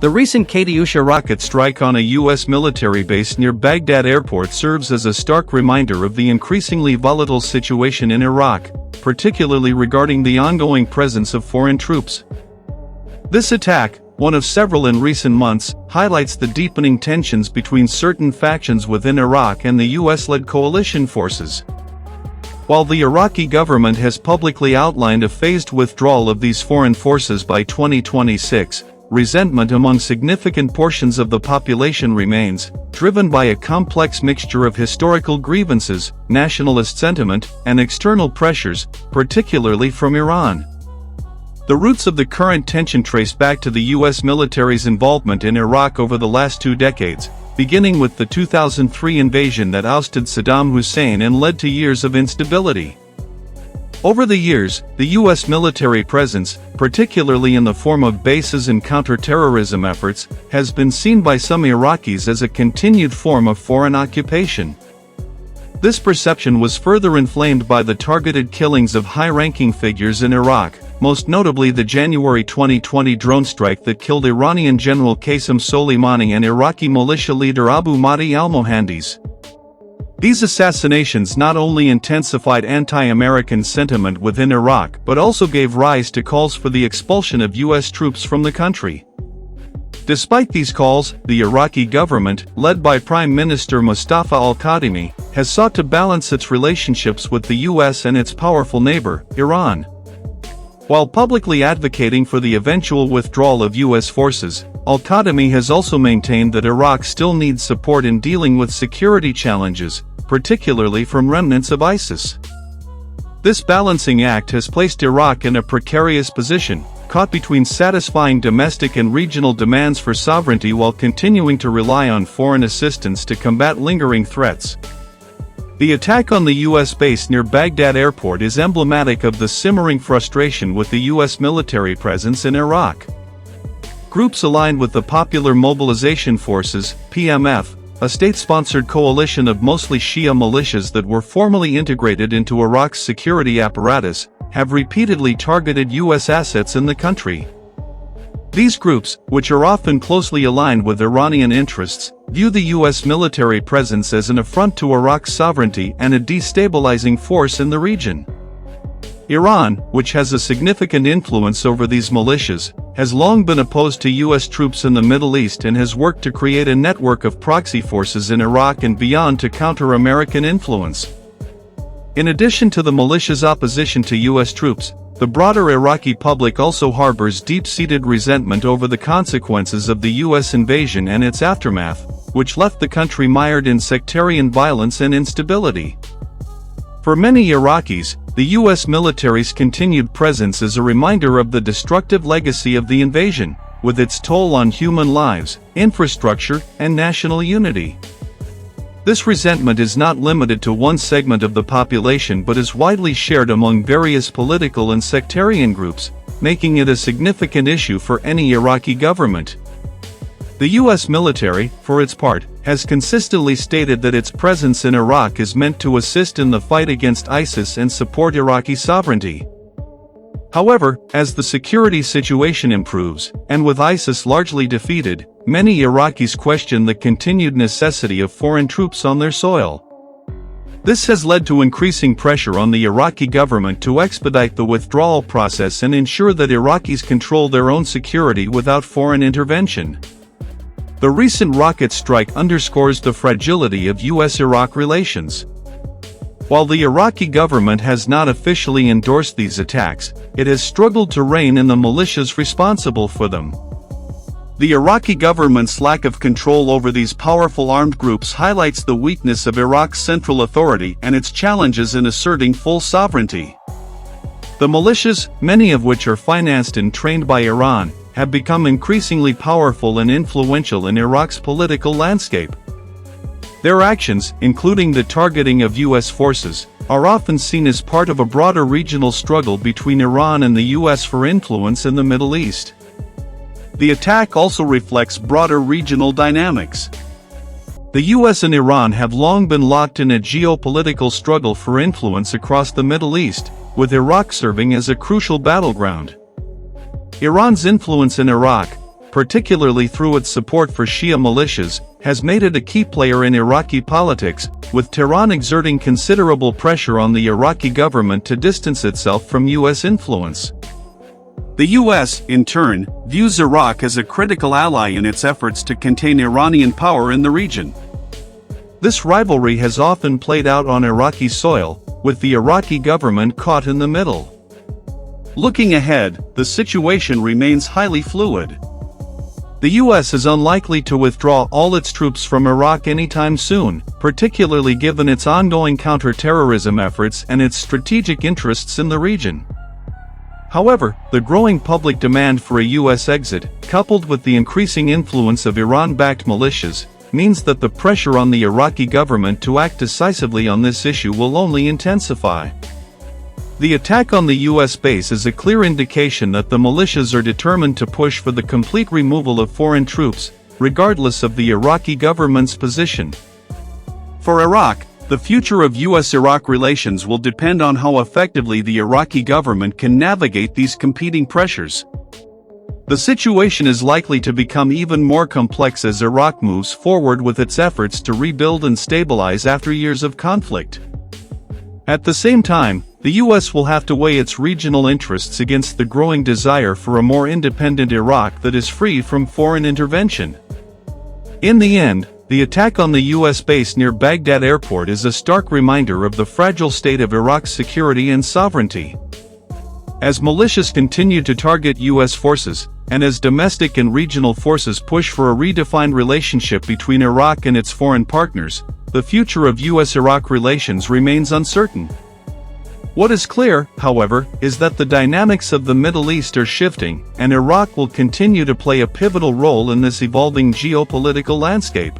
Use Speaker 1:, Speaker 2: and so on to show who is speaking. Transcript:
Speaker 1: The recent Katyusha rocket strike on a U.S. military base near Baghdad Airport serves as a stark reminder of the increasingly volatile situation in Iraq, particularly regarding the ongoing presence of foreign troops. This attack, one of several in recent months, highlights the deepening tensions between certain factions within Iraq and the U.S.-led coalition forces. While the Iraqi government has publicly outlined a phased withdrawal of these foreign forces by 2026, resentment among significant portions of the population remains, driven by a complex mixture of historical grievances, nationalist sentiment, and external pressures, particularly from Iran. The roots of the current tension trace back to the U.S. military's involvement in Iraq over the last 2 decades, beginning with the 2003 invasion that ousted Saddam Hussein and led to years of instability. Over the years, the U.S. military presence, particularly in the form of bases and counter-terrorism efforts, has been seen by some Iraqis as a continued form of foreign occupation. This perception was further inflamed by the targeted killings of high-ranking figures in Iraq, most notably the January 2020 drone strike that killed Iranian General Qasem Soleimani and Iraqi militia leader Abu Mahdi al-Muhandis. These assassinations not only intensified anti-American sentiment within Iraq but also gave rise to calls for the expulsion of U.S. troops from the country. Despite these calls, the Iraqi government, led by Prime Minister Mustafa al-Kadhimi, has sought to balance its relationships with the U.S. and its powerful neighbor, Iran. While publicly advocating for the eventual withdrawal of U.S. forces, al-Kadhimi has also maintained that Iraq still needs support in dealing with security challenges, particularly from remnants of ISIS. This balancing act has placed Iraq in a precarious position, caught between satisfying domestic and regional demands for sovereignty while continuing to rely on foreign assistance to combat lingering threats. The attack on the U.S. base near Baghdad Airport is emblematic of the simmering frustration with the U.S. military presence in Iraq. Groups aligned with the Popular Mobilization Forces, PMF, a state-sponsored coalition of mostly Shia militias that were formally integrated into Iraq's security apparatus, have repeatedly targeted U.S. assets in the country. These groups, which are often closely aligned with Iranian interests, view the U.S. military presence as an affront to Iraq's sovereignty and a destabilizing force in the region. Iran, which has a significant influence over these militias, has long been opposed to U.S. troops in the Middle East and has worked to create a network of proxy forces in Iraq and beyond to counter American influence. In addition to the militia's opposition to U.S. troops, the broader Iraqi public also harbors deep-seated resentment over the consequences of the U.S. invasion and its aftermath, which left the country mired in sectarian violence and instability. For many Iraqis, the U.S. military's continued presence is a reminder of the destructive legacy of the invasion, with its toll on human lives, infrastructure, and national unity. This resentment is not limited to one segment of the population but is widely shared among various political and sectarian groups, making it a significant issue for any Iraqi government. The U.S. military, for its part, has consistently stated that its presence in Iraq is meant to assist in the fight against ISIS and support Iraqi sovereignty. However, as the security situation improves, and with ISIS largely defeated, many Iraqis question the continued necessity of foreign troops on their soil. This has led to increasing pressure on the Iraqi government to expedite the withdrawal process and ensure that Iraqis control their own security without foreign intervention. The recent rocket strike underscores the fragility of U.S.-Iraq relations. While the Iraqi government has not officially endorsed these attacks, it has struggled to rein in the militias responsible for them. The Iraqi government's lack of control over these powerful armed groups highlights the weakness of Iraq's central authority and its challenges in asserting full sovereignty. The militias, many of which are financed and trained by Iran, have become increasingly powerful and influential in Iraq's political landscape. Their actions, including the targeting of U.S. forces, are often seen as part of a broader regional struggle between Iran and the U.S. for influence in the Middle East. The attack also reflects broader regional dynamics. The U.S. and Iran have long been locked in a geopolitical struggle for influence across the Middle East, with Iraq serving as a crucial battleground. Iran's influence in Iraq, particularly through its support for Shia militias, has made it a key player in Iraqi politics, with Tehran exerting considerable pressure on the Iraqi government to distance itself from U.S. influence. The U.S., in turn, views Iraq as a critical ally in its efforts to contain Iranian power in the region. This rivalry has often played out on Iraqi soil, with the Iraqi government caught in the middle. Looking ahead, the situation remains highly fluid. The U.S. is unlikely to withdraw all its troops from Iraq anytime soon, particularly given its ongoing counter-terrorism efforts and its strategic interests in the region. However, the growing public demand for a U.S. exit, coupled with the increasing influence of Iran-backed militias, means that the pressure on the Iraqi government to act decisively on this issue will only intensify. The attack on the U.S. base is a clear indication that the militias are determined to push for the complete removal of foreign troops, regardless of the Iraqi government's position. For Iraq, the future of U.S.-Iraq relations will depend on how effectively the Iraqi government can navigate these competing pressures. The situation is likely to become even more complex as Iraq moves forward with its efforts to rebuild and stabilize after years of conflict. At the same time, the U.S. will have to weigh its regional interests against the growing desire for a more independent Iraq that is free from foreign intervention. In the end, the attack on the U.S. base near Baghdad Airport is a stark reminder of the fragile state of Iraq's security and sovereignty. As militias continue to target U.S. forces, and as domestic and regional forces push for a redefined relationship between Iraq and its foreign partners, the future of U.S.-Iraq relations remains uncertain. What is clear, however, is that the dynamics of the Middle East are shifting, and Iraq will continue to play a pivotal role in this evolving geopolitical landscape.